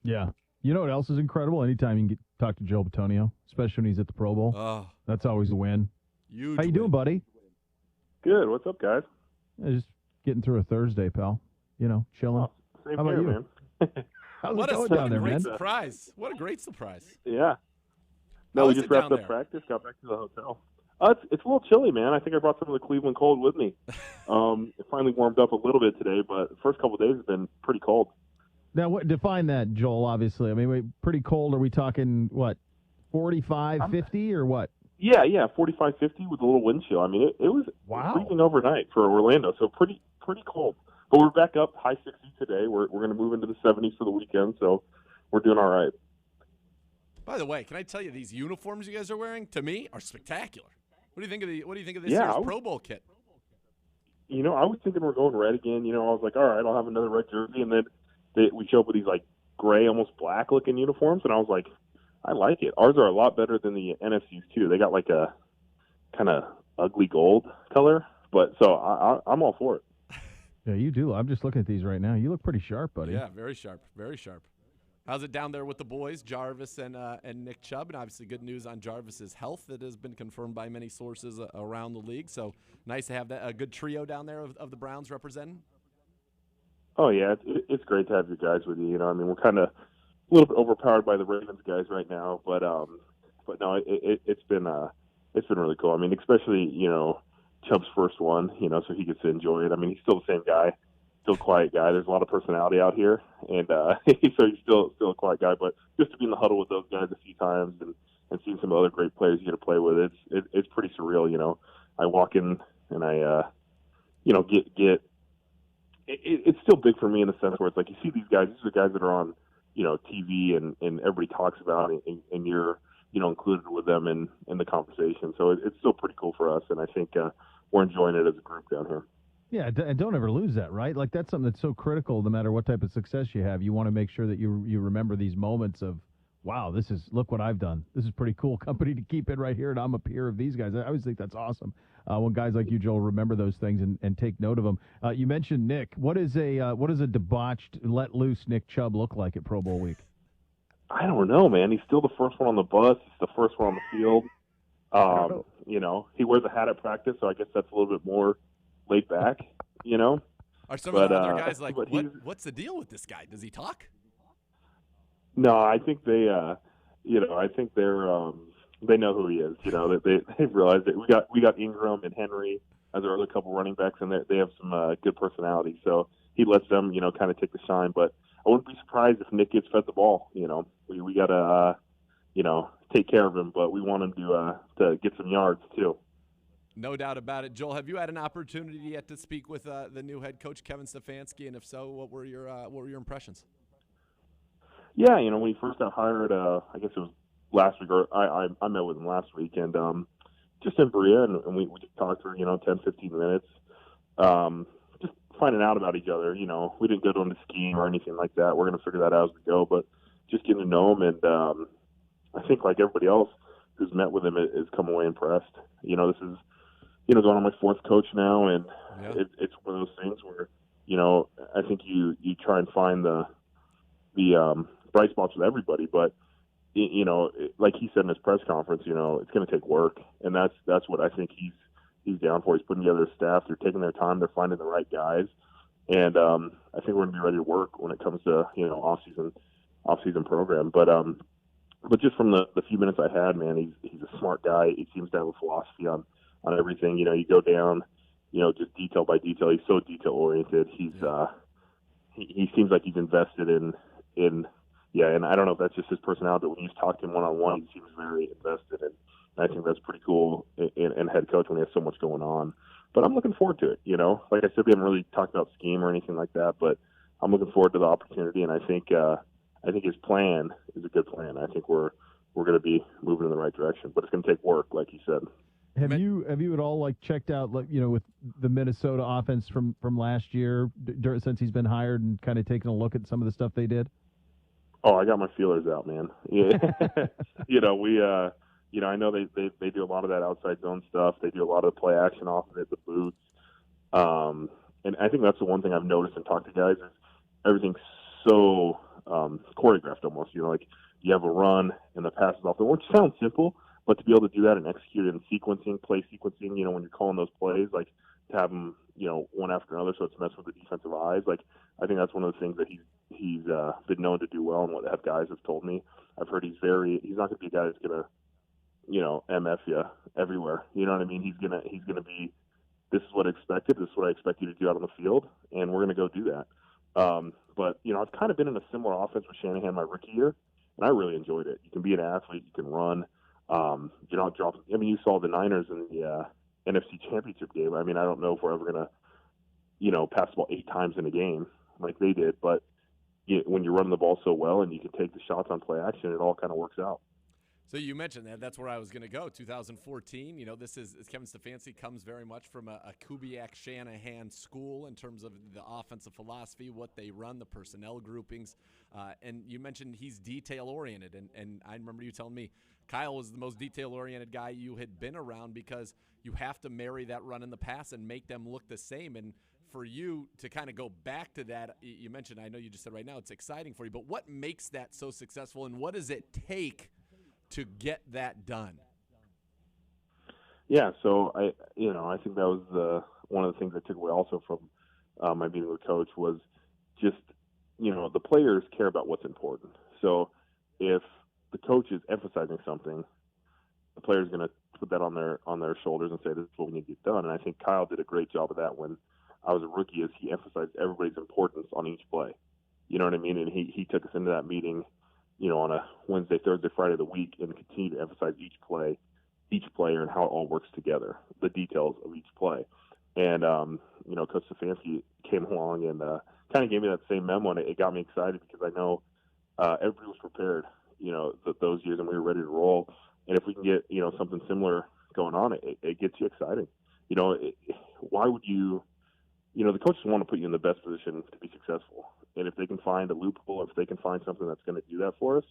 Yeah. You know what else is incredible? Anytime you can talk to Joel Bitonio, especially when he's at the Pro Bowl. Oh, That's always a win. huge How you doing, win. buddy? Good. What's up, guys? Just getting through a Thursday, pal. Chilling. Oh, same How about here, you? man. How's What it a, going what down a there, great man? surprise. What a great surprise. Yeah. How No, we is just it wrapped down up there? practice, got back to the hotel. It's a little chilly, man. I think I brought some of the Cleveland cold with me. It finally warmed up a little bit today, but the first couple of days have been pretty cold. Now, what define that, Joel, obviously. I mean, pretty cold. Are we talking, what, 45, 50, or what? Yeah, 45, 50 with a little wind chill. I mean, it was Wow. freezing overnight for Orlando, so pretty cold. But we're back up high 60s today. We're going to move into the 70s for the weekend, so we're doing all right. By the way, can I tell you these uniforms you guys are wearing to me are spectacular. What do you think of this Yeah, year's Pro Bowl kit? I was thinking we're going red again. I was like, all right, I'll have another red jersey, and then we show up with these like gray, almost black looking uniforms, and I was like, I like it. Ours are a lot better than the NFC's too. They got like a kind of ugly gold color, but so I'm all for it. Yeah, you do. I'm just looking at these right now. You look pretty sharp, buddy. Yeah, very sharp, very sharp. How's it down there with the boys, Jarvis and Nick Chubb? And obviously good news on Jarvis's health that has been confirmed by many sources around the league. So nice to have a good trio down there of the Browns representing. Oh yeah, it's great to have your guys with you. I mean, we're kind of a little bit overpowered by the Ravens guys right now, but no, it's been really cool. I mean, especially Chubb's first one, so he gets to enjoy it. I mean, he's still the same guy, still a quiet guy. There's a lot of personality out here, and so he's still a quiet guy. But just to be in the huddle with those guys a few times and seeing some other great players you get to play with, it's pretty surreal. I walk in and I get. It's still big for me in the sense where it's like you see these guys. These are guys that are on TV and everybody talks about it, and you're included with them in the conversation. So it's still pretty cool for us, and I think we're enjoying it as a group down here. Yeah, and don't ever lose that, right? Like, that's something that's so critical no matter what type of success you have. You want to make sure that you remember these moments of, wow, look what I've done. This is pretty cool company to keep in right here, and I'm a peer of these guys. I always think that's awesome when guys like you, Joel, remember those things and take note of them. You mentioned Nick. What does a debauched, let loose Nick Chubb look like at Pro Bowl week? I don't know, man. He's still the first one on the bus. He's the first one on the field. He wears a hat at practice, so I guess that's a little bit more laid back. Are some of the other guys like, what's the deal with this guy? Does he talk? No, I think they, I think they know who he is. They've realized that we got Ingram and Henry as our other couple running backs, and they have some good personality. So he lets them, kind of take the shine. But I wouldn't be surprised if Nick gets fed the ball. We got to, take care of him, but we want him to get some yards too. No doubt about it. Joel, have you had an opportunity yet to speak with the new head coach, Kevin Stefanski? And if so, what were your impressions? Yeah, when he first got hired, I guess it was last week, or I met with him last week, and just in Berea, and we just talked for 10, 15 minutes, just finding out about each other. We didn't go to the scheme or anything like that. We're going to figure that out as we go, but just getting to know him, and I think like everybody else who's met with him has come away impressed. This is going on my fourth coach now, and it's one of those things where I think you try and find the bright spots with everybody, but like he said in his press conference, it's going to take work, and that's what I think he's down for. He's putting together a staff. They're taking their time. They're finding the right guys, and I think we're going to be ready to work when it comes to off season program. But just from the few minutes I had, man, he's a smart guy. He seems to have a philosophy on everything. You go down, just detail by detail. He's so detail oriented. He seems like he's invested in. And I don't know if that's just his personality, but when you talk to him one-on-one, he seems very invested, and I think that's pretty cool in head coach when he has so much going on. But I'm looking forward to it, Like I said, we haven't really talked about scheme or anything like that, but I'm looking forward to the opportunity, and I think his plan is a good plan. I think we're going to be moving in the right direction, but it's going to take work, like you said. Have you at all checked out with the Minnesota offense from last year since he's been hired and kind of taken a look at some of the stuff they did? Oh, I got my feelers out, man. Yeah, I know they do a lot of that outside zone stuff. They do a lot of the play action off of it, the boots, and I think that's the one thing I've noticed and talked to guys is everything's so choreographed almost. Like you have a run and the pass is off the, which sounds simple, but to be able to do that and execute it in sequencing, play sequencing, when you're calling those plays, like to have them, one after another, so it's messing with the defensive eyes. Like I think that's one of the things that he's been known to do well, and what guys have told me. I've heard he's not going to be a guy that's going to, MF you everywhere. You know what I mean? He's gonna be, this is what I expected. This is what I expect you to do out on the field, and we're going to go do that. But I've kind of been in a similar offense with Shanahan my rookie year, and I really enjoyed it. You can be an athlete, you can run. You're not dropping. I mean, you saw the Niners in the NFC Championship game. I mean, I don't know if we're ever going to, pass the ball 8 times in a game like they did, but when you're running the ball so well and you can take the shots on play action, it all kind of works out. So you mentioned that. That's where I was going to go. 2014, this is Kevin Stefanski comes very much from a Kubiak-Shanahan school in terms of the offensive philosophy, what they run, the personnel groupings. And you mentioned he's detail-oriented. And I remember you telling me Kyle was the most detail-oriented guy you had been around, because you have to marry that run and the pass and make them look the same. And for you to kind of go back to that, you mentioned, I know you just said right now it's exciting for you, but what makes that so successful, and what does it take to get that done? Yeah, so I think that was one of the things I took away also from my meeting with Coach was just, the players care about what's important. So if the coach is emphasizing something, the player's going to put that on their shoulders and say, this is what we need to get done. And I think Kyle did a great job of that when I was a rookie, is he emphasized everybody's importance on each play. You know what I mean? And he took us into that meeting, on a Wednesday, Thursday, Friday of the week, and continued to emphasize each play, each player, and how it all works together, the details of each play. And, Coach Stefanski came along and kind of gave me that same memo, and it got me excited because I know everybody was prepared, those years, and we were ready to roll. And if we can get, something similar going on, it gets you excited. Why would you, the coaches want to put you in the best position to be successful. And if they can find a loophole, if they can find something that's going to do that for us,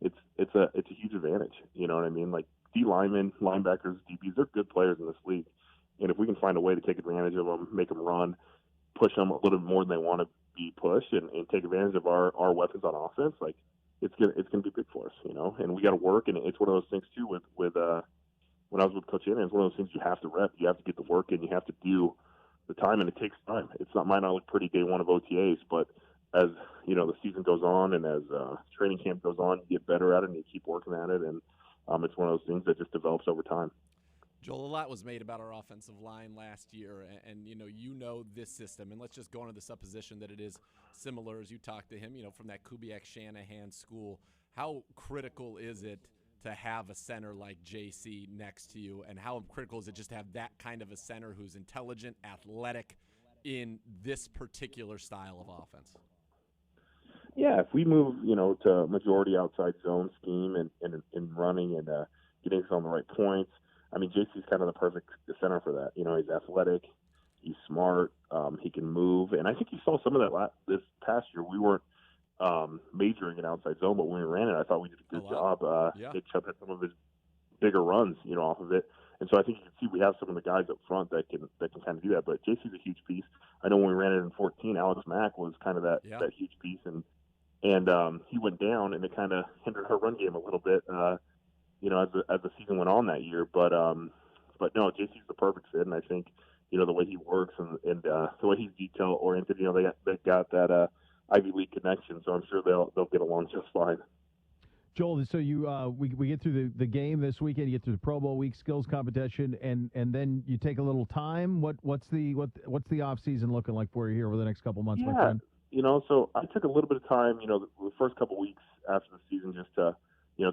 it's a huge advantage. You know what I mean? Like D linemen, linebackers, DBs, they're good players in this league. And if we can find a way to take advantage of them, make them run, push them a little bit more than they want to be pushed, and take advantage of our weapons on offense, like it's gonna be big for us, And we got to work, and it's one of those things too. With when I was with Coach Shanahan, it's one of those things you have to rep, you have to get the work in, you have to do the time, and it takes time. Might not look pretty day one of OTAs, but as the season goes on and as training camp goes on, you get better at it and you keep working at it, and it's one of those things that just develops over time. Joel, a lot was made about our offensive line last year, and this system, and let's just go into the supposition that it is similar as you talk to him, from that Kubiak-Shanahan school. How critical is it to have a center like JC next to you, and how critical is it just to have that kind of a center who's intelligent, athletic in this particular style of offense? Yeah, if we move, to majority outside zone scheme and running and getting on the right points, I mean, JC's kind of the perfect center for that. He's athletic, he's smart, he can move, and I think you saw some of that this past year. We weren't majoring in outside zone, but when we ran it, I thought we did a good job. Nick Chubb had some of his bigger runs, off of it, and so I think you can see we have some of the guys up front that can kind of do that. But JC's a huge piece. I know when we ran it in 14, Alex Mack was kind of that huge piece, and he went down, and it kind of hindered her run game a little bit, as the season went on that year. But no, JC's the perfect fit, and I think the way he works and the way he's detail oriented, they got that Ivy League connection, so I'm sure they'll get along just fine. Joel, so we get through the game this weekend, you get through the Pro Bowl week, skills competition, and then you take a little time. What's the off season looking like for you here over the next couple months, my friend? So I took a little bit of time, the first couple weeks after the season, just to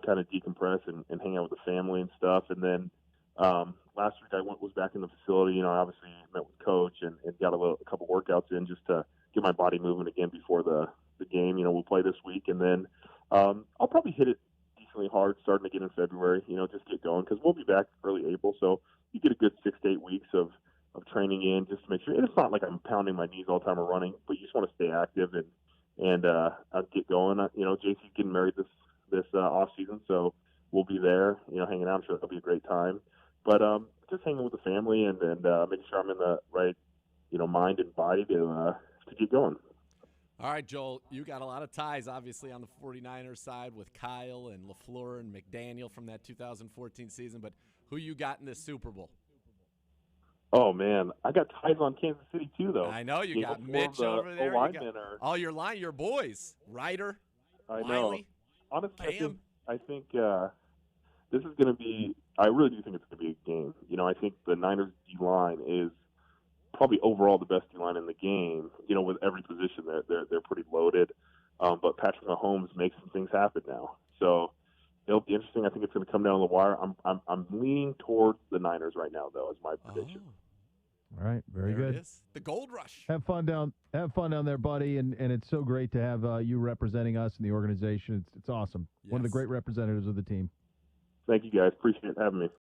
kind of decompress and hang out with the family and stuff. And then last week I was back in the facility. I obviously met with Coach and got a couple workouts in just to get my body moving again before the game. We'll play this week, and then I'll probably hit it decently hard starting again in February. Just get going, because we'll be back early April. So you get a good 6 to 8 weeks of training in, just to make sure. And it's not like I'm pounding my knees all the time or running, but you just want to stay active and get going. JC's getting married this off season, so we'll be there, hanging out. I'm sure it'll be a great time. But just hanging with the family and making sure I'm in the right, mind and body to get going. All right, Joel, you got a lot of ties, obviously, on the 49ers side with Kyle and LaFleur and McDaniel from that 2014 season, but who you got in this Super Bowl? Oh, man. I got ties on Kansas City, too, though. I know you got Mitch over there. All your boys. Ryder, I know. Wiley, Honestly, I think this is going to be – I really do think it's going to be a game. I think the Niners D-line is probably overall the best D-line in the game. With every position, they're pretty loaded. But Patrick Mahomes makes some things happen now. So it'll be interesting. I think it's going to come down the wire. I'm leaning towards the Niners right now, though, as my prediction. All right, very good. It is. The Gold Rush. Have fun down there, buddy. And it's so great to have you representing us in the organization. It's awesome. Yes. One of the great representatives of the team. Thank you, guys. Appreciate having me.